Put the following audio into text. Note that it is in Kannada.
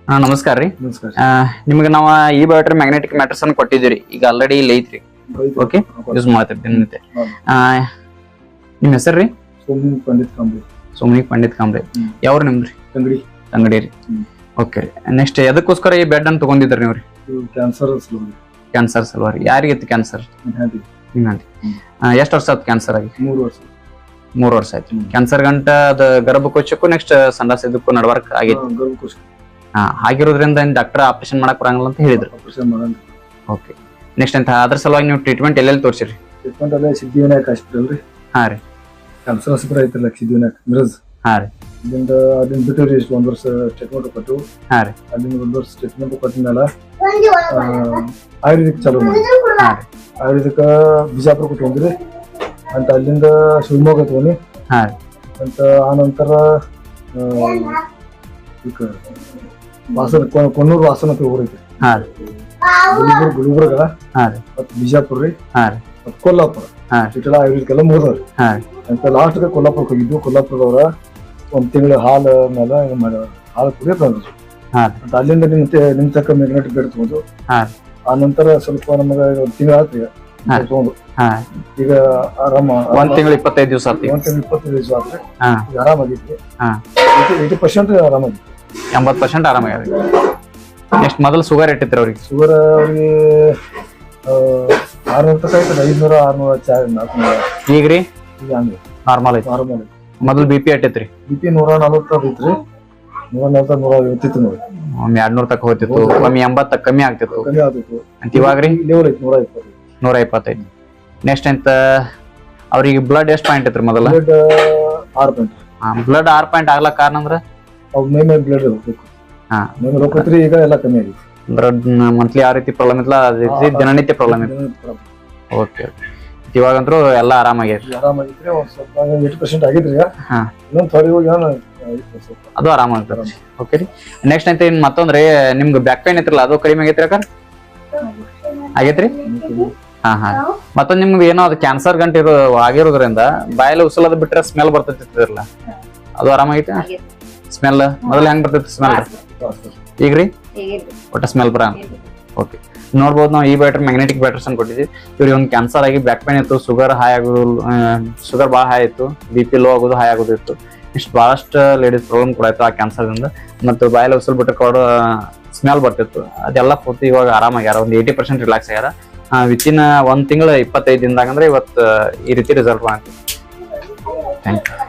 ನಮಸ್ಕಾರ ರೀ. ನಮಸ್ಕಾರ. ನಿಮ್ಗೆ ನಾವು ಈ ಬಯೋಟ್ರಿ ಮ್ಯಾಗ್ನೆಟಿಕ್ ಮ್ಯಾಟ್ರಸ್ ಅನ್ನು ಕೊಟ್ಟಿದ್ದೀರಿ. ಈಗ ಆಲ್ರೆಡಿ ಇಲ್ಲಿ ಐತ್ರಿ. ಓಕೆ, ಯೂಸ್ ಮಾಡ್ತೀರಿ ದಿನನಿತ್ಯ. ನಿಮ್ಮ ಹೆಸರು ರೀ? ಸೋಮನಿ ಪಂಡಿತ್ ಕಾಂಬ್ಳೆ. ಸೋಮನಿ ಪಂಡಿತ್ ಕಾಂಬ್ಳೆ. ಯಾವ್ರು ನಿಮ್ದ್ರಿ? ತಂಗಡಿ. ತಂಗಡಿ ರೀ. ಓಕೆ ರೀ. ನೆಕ್ಸ್ಟ್ ಎದಕ್ಕೋಸ್ಕರ ಈ ಬೆಡ್ ಅನ್ನು ತಗೊಂಡಿದ್ರಿ ನೀವು ರೀ? ಕ್ಯಾನ್ಸರ್ ಸಲುವಾಗಿ. ಕ್ಯಾನ್ಸರ್ ಸಲುವಾಗಿ. ಯಾರಿಗಿತ್ತು ಕ್ಯಾನ್ಸರ್? ನಿಮ್ಮಂತ. ಎಷ್ಟು ವರ್ಷ ಆಯ್ತು ಕ್ಯಾನ್ಸರ್ ಆಗಿ? 3 ವರ್ಷ. 3 ವರ್ಷ ಆಯ್ತು. ಕ್ಯಾನ್ಸರ್ ಗಂಟ ಅದು ಗರ್ಭಕೋಶಕ್ಕೂ ನೆಕ್ಸ್ಟ್ ಸಂಡಾಸ ಇದಕ್ಕೂ ನಡವರ್ಕ್ ಆಗೈತಿ. ಗರ್ಭಕೋಶ. ಆಗಿರೋದ್ರಿಂದ ಡಾಕ್ಟರ್ ಆಪರೇಷನ್ ಮಾಡಕ್ ಬರಂಗಿಲ್ಲ ಅಂತ ಹೇಳಿದ್ರು. ಆಪರೇಷನ್ ಮಾಡಂತ. ಓಕೆ. ನೆಕ್ಸ್ಟ್ ಅಂತ ಅದ್ರ ಸಲುವಾಗಿ ನೀವು ಟ್ರೀಟ್ಮೆಂಟ್ ಎಲ್ಲೆಲ್ಲಿ ತೋರಿಸಿರಿ? ಟ್ರೀಟ್ಮೆಂಟ್ ಅಲ್ಲೇ ಸಿದ್ಧಿವಿನಾಯಕ ಹಾಸ್ಪಿಟಲ್ ರೀ. ಹಾ ರೀ. ಕ್ಯಾನ್ಸರ್ ಆಸ್ಪತ್ರೆ ಐತ್ರಲ್ಲ ಸಿದ್ಧಿವಿನಾಯಕ ಮಿರಜ್. ಹಾ ರೀ. ಅದನ್ನ ಬಿಟ್ಟು ಎಷ್ಟು 1 ವರ್ಷ ಟ್ರೀಟ್ಮೆಂಟ್ ಕೊಟ್ಟು. ಹಾ ರೀ. ಅಲ್ಲಿಂದ 1 ವರ್ಷ ಟ್ರೀಟ್ಮೆಂಟ್ ಕೊಟ್ಟಿದ್ಮೇಲೆ ಆಯುರ್ವೇದಿಕ್ ಚಾಲೂ ಮಾಡಿ. ಹಾ ರೀ. ಆಯುರ್ವೇದಿಕ ಬಿಜಾಪುರ ಕೊಟ್ಟಿದ್ರಿ ಅಂತ ಅಲ್ಲಿಂದ ಶಿವಮೊಗ್ಗ ತಗೊಂಡು. ಹಾ ರೀ. ಅಂತ ಆನಂತರ ವಾಸನ ಕೊಣ್ಣೂರು ವಾಸನ ಊರೈತಿ. ಹಾ ರೀ. ಗುಲ್ಬರ್ಗ. ಹಾ ರೀ. ಮತ್ತು ಬಿಜಾಪುರ ರೀ. ಹಾ ರೀ. ಮತ್ತು ಕೊಲ್ಲಾಪುರ. ಹಾ ಇಷ್ಟೆಲ್ಲ ಆಯುರ್ವೇದಿಕೆಲ್ಲ 3 ರೀ. ಹಾ ರೀ. ಅಂತ ಲಾಸ್ಟ್ಗೆ ಕೊಲ್ಲಾಪುರಕ್ಕೆ ಹೋಗಿದ್ದು. ಕೊಲ್ಲಾಪುರದವರ 1 ತಿಂಗಳು ಹಾಲು ಮೇಲೆ ಹಾಲು ಕುಡಿಯೋದು ತಂದ್ರು. ಹಾ ಅಂತ ಅಲ್ಲಿಂದ ನಿಮ್ ತಕ್ಕ ಮ್ಯಾಗ್ನೆಟಿಕ್ ಬೆಡ್ ತಗೊಂಡು. ಹಾ. ಆ ನಂತರ ಸ್ವಲ್ಪ ನಮಗೆ 1 ತಿಂಗಳು ಆಯ್ತು ಈಗ ತಗೊಂಡು. ಹಾ. ಈಗ ಆರಾಮ 1 ತಿಂಗಳು 25 ದಿವಸ ಆಯ್ತು. 1 ತಿಂಗಳು 25 ದಿವಸ ಆದ್ರೆ ಹಾ. ಈಗ ಆರಾಮಾಗಿತ್ತು. ಹಾ. 80% ಆರಾಮಾಗಿತ್ತು. 80% ಆರಾಮಾಗ್ಯಾರ. ನೆಕ್ಸ್ಟ್ ಮೊದಲು ಶುಗರ್ ಇಟ್ಟಿದ್ರು ಅವ್ರಿಗೆ? ಶುಗರ್ ಅವ್ರಿಗೆ 600 ತನಕ ಐತೆ. 500 600 400. ಈಗ ರೀ? ಈಗ ಹಂಗೆ ನಾರ್ಮಲ್ ಐತಿ. ನಾರ್ಮಲ್ ಐತಿ. ಮೊದಲು ಬಿ ಪಿ ಇಟ್ಟಿತ್ರಿ? BP 140 ಐತ್ರಿ. 140 150 ಇತ್ತು ನೋಡಿ. ಒಮ್ಮೆ 200 ತಕ್ಕ ಹೋಗ್ತಿತ್ತು, ಒಮ್ಮೆ 80 ತಕ್ಕ ಕಮ್ಮಿ ಆಗ್ತಿತ್ತು. ಕಮ್ಮಿ ಆಗ್ತಿತ್ತು. ಅಂತ ಇವಾಗ ರೀ? ಲೆವೆಲ್ ಐತಿ 120. 125. ನೆಕ್ಸ್ಟ್ ಅಂತ ಅವ್ರಿಗೆ ಬ್ಲಡ್ ಎಷ್ಟು ಪಾಯಿಂಟ್ ಇತ್ರಿ ಮೊದಲ? Blood 6 point. ಬ್ಲಡ್ 6 ಪಾಯಿಂಟ್ ಆಗ್ಲಕ್ ಕಾರಣ ಅಂದ್ರ ಅವ್ ಮೈ ಬ್ಲಡ್ ಹೋಗ್ಬೇಕು. ಹಾ. ಮೈ ಹೋಗ್ತೈತ್ರಿ. ಈಗ ಎಲ್ಲ ಕಮ್ಮಿ ಆಗೈತಿ. ಅಂದ್ರ ಮಂತ್ಲಿ ಯಾವ ರೀತಿ ಪ್ರಾಬ್ಲಮ್ ಇತ್ತಲ್ಲ ಅದೇ ರೀತಿ ದಿನನಿತ್ಯ ಪ್ರಾಬ್ಲಮ್ ಇತ್ತು. ಓಕೆ. ಇವಾಗಂತ್ರು ಎಲ್ಲ ಆರಾಮಾಗೈತಿ. ಆರಾಮಾಗಿತ್ರಿ. ಒಂದ್ ಸ್ವಲ್ಪ 80% ಆಗಿದ್ರಿ. ಹಾ. ಇನ್ನೊಂದ್ ಥೋಡಿ ಹೋಗಿ ಅದು ಆರಾಮಾಗ್ತದೆ. ಓಕೆ ರೀ. ನೆಕ್ಸ್ಟ್ ಅಂತ ಇನ್ ಮತ್ತೊಂದ್ರಿ ನಿಮ್ಗೆ ಬ್ಯಾಕ್ ಪೇನ್ ಇತ್ರಲ್ಲ ಅದು ಕಡಿಮೆ ಆಗೈತ್ರಿ ಅಕ್ಕ? ಆಗೈತ್ರಿ? ಹಾ ಹಾ. ಮತ್ತೊಂದ್ ನಿಮ್ಗೆ ಏನೋ ಅದು ಕ್ಯಾನ್ಸರ್ ಗಂಟೆ ಆಗಿರೋದ್ರಿಂದ ಬಾಯಲ್ಲಿ ಉಸಲದ ಬಿಟ್ರೆ ಸ್ಮೆಲ್ ಬರ್ತೈತಿರಲ್ಲ, ಅದು ಆರಾಮಾಗೈತಿ? ಸ್ಮೆಲ್ ಮೊದಲು ಹೆಂಗ್ ಬರ್ತೈತಿ ಸ್ಮೆಲ್? ಈಗ ರೀ? ಒಟ್ಟ ಸ್ಮೆಲ್ ಬರ. ಓಕೆ. ನೋಡ್ಬೋದು ನಾವು ಈ ಬ್ಯಾಟ್ರಿ ಮ್ಯಾಗ್ನೆಟಿಕ್ ಬ್ಯಾಟ್ರೀಸ್ ಅನ್ನು ಕೊಟ್ಟಿದ್ವಿ. ಇವ್ರಿಗೆ ಒಂದು ಕ್ಯಾನ್ಸರ್ ಆಗಿ ಬ್ಯಾಕ್ ಪೇನ್ ಇತ್ತು, ಶುಗರ್ ಹೈ ಆಗೋದು, ಶುಗರ್ ಭಾಳ ಹೈ ಇತ್ತು, BP ಲೋ ಆಗೋದು, ಹೈ ಆಗೋದು ಇತ್ತು. ಇಷ್ಟು ಭಾಳಷ್ಟು ಲೇಡೀಸ್ ಪ್ರಾಬ್ಲಮ್ ಕೂಡ ಆಯ್ತು ಆ ಕ್ಯಾನ್ಸರ್ದಿಂದ. ಮತ್ತು ಬಾಯಲ್ಲಿ ಉಸಲ್ ಬಿಟ್ಟರೆ ಕೂಡ ಸ್ಮೆಲ್ ಬರ್ತಿತ್ತು. ಅದೆಲ್ಲ ಪೂರ್ತಿ ಇವಾಗ ಆರಾಮಾಗ್ಯಾರ. ಒಂದು 80% ರಿಲ್ಯಾಕ್ಸ್ ಆಗ್ಯಾರ. ವಿತಿನ್ 1 ತಿಂಗಳು 25 ದಿನದಾಗ ಅಂದ್ರೆ ಇವತ್ತು ಈ ರೀತಿ ರಿಸಲ್ಟ್ ಮಾಡ್ತೀವಿ. Thank you.